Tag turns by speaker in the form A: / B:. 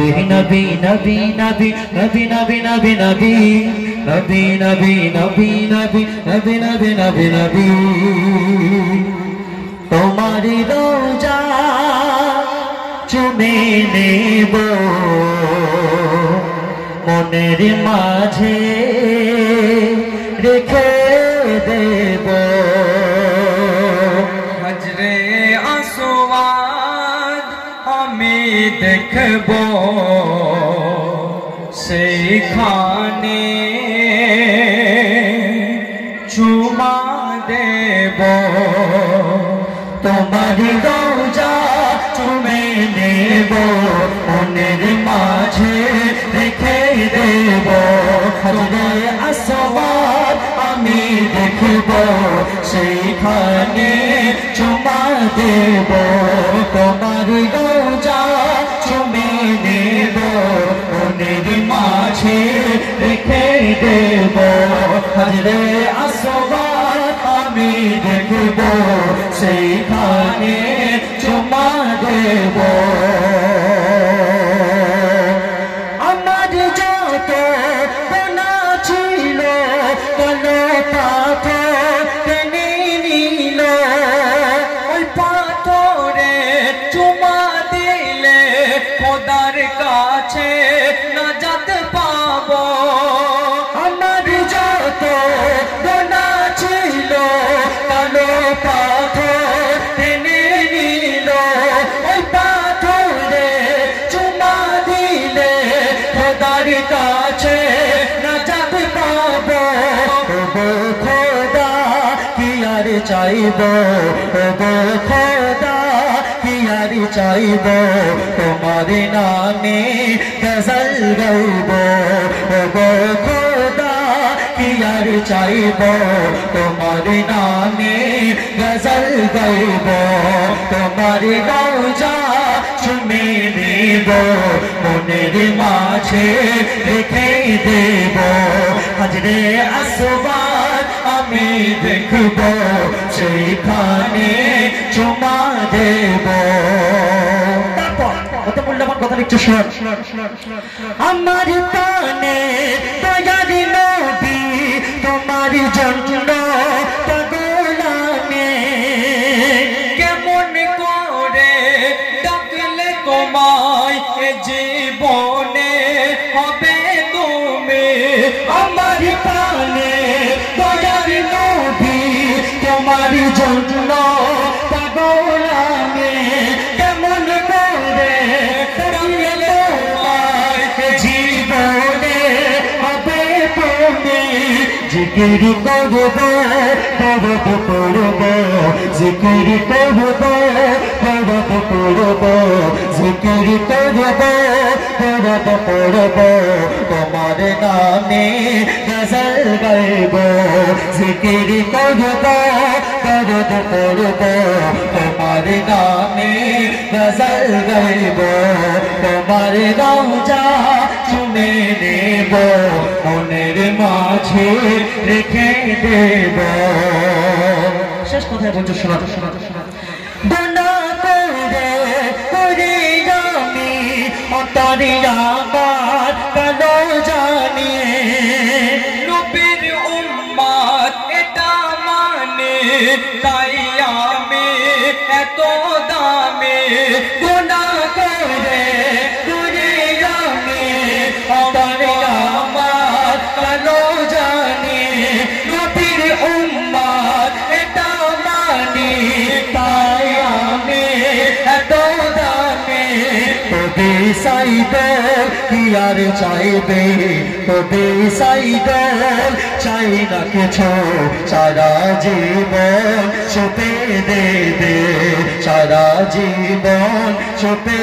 A: নবী নবী নবী নবী নবী নবী নবী নবী নবী নবী নবী নবী নবী নবী নবী তোমারি রোজা চুমে নেব মনের মাঝে রেখে দেব
B: হজরে আসওয়াদ আমি দেখব সেইখানে চুমা দেব
A: তোমারি রোজা চুমে নেব মনের মাঝে রেখে দেব হজরে আসওয়াদ আমি দেখব সেইখানে চুমা দেব তোমারি রোজা চুমে নেব মনের মাঝে রেখে দেব হজরে আসওয়াদ আমি দেখব সেইখানে চুমা দেব আমার যত গোনা ছিল কালো পাথর টেনে নিল
B: ওই পাথরে চুমা দিলে খোদার কাছে নাজাত পাবো
A: আমার যত গোনা ছিল কালো পাথর টেনে নিল ওই পাথরে চুমা দিলে খোদার কাছে নাজাত পাবো ওগো খোদা কি আর চাইব ওগো খোদা কি আর চাইব তোমার নামে গজল গাইব ওগো খোদা কি আর চাইব তোমার নামে গজল গাইব তোমার রোজা চুমে নেব মনের মাঝে রেখে দেব হজরে আসওয়াদ আমি দেখব সেইখানে চুমা দেব তারপর কত মূল্যবান কথা লিখছে শোন আমার প্রাণে দয়ারি নবী তোমার জন্য পাগল আমি
B: কেমন করে ডাকলে তোমায় এ জীবনে হবে তুমি
A: আমার প্রাণে দয়ারি নবী তোমার জন্য পাগল আমি কেমন করে ডাকলে তোমায় জীবনে হবে তুমি জিকির করব পরব পড়ব জিকির করব পরব পড়ব জিকির করব পরব পড়ব তোমার নামে গজল গাইব জিকির করব পরব পড়ব তোমার নামে গজল গাইব তোমার রোজা চুমে নেব মনের মাঝে রেখে দেব শেষ কথায় বলছো শোনাতে শোনাতে শোনাতে গোনা করে করে আমি অন্তরে আমার কালো জানি
B: নবীর উম্মত এটা মানে তাই আমি এত দামি
A: গোনা করে করে আমি অন্তরে আমার কালো জানি নবীর উম্মত এটা মানি তাই আমি এত দামি তবে সাইদর কি আর চাইবে তবে সাইদর চাই না কিছু সারা জীবন ছুপে দেবে সারা জীবন ছুপে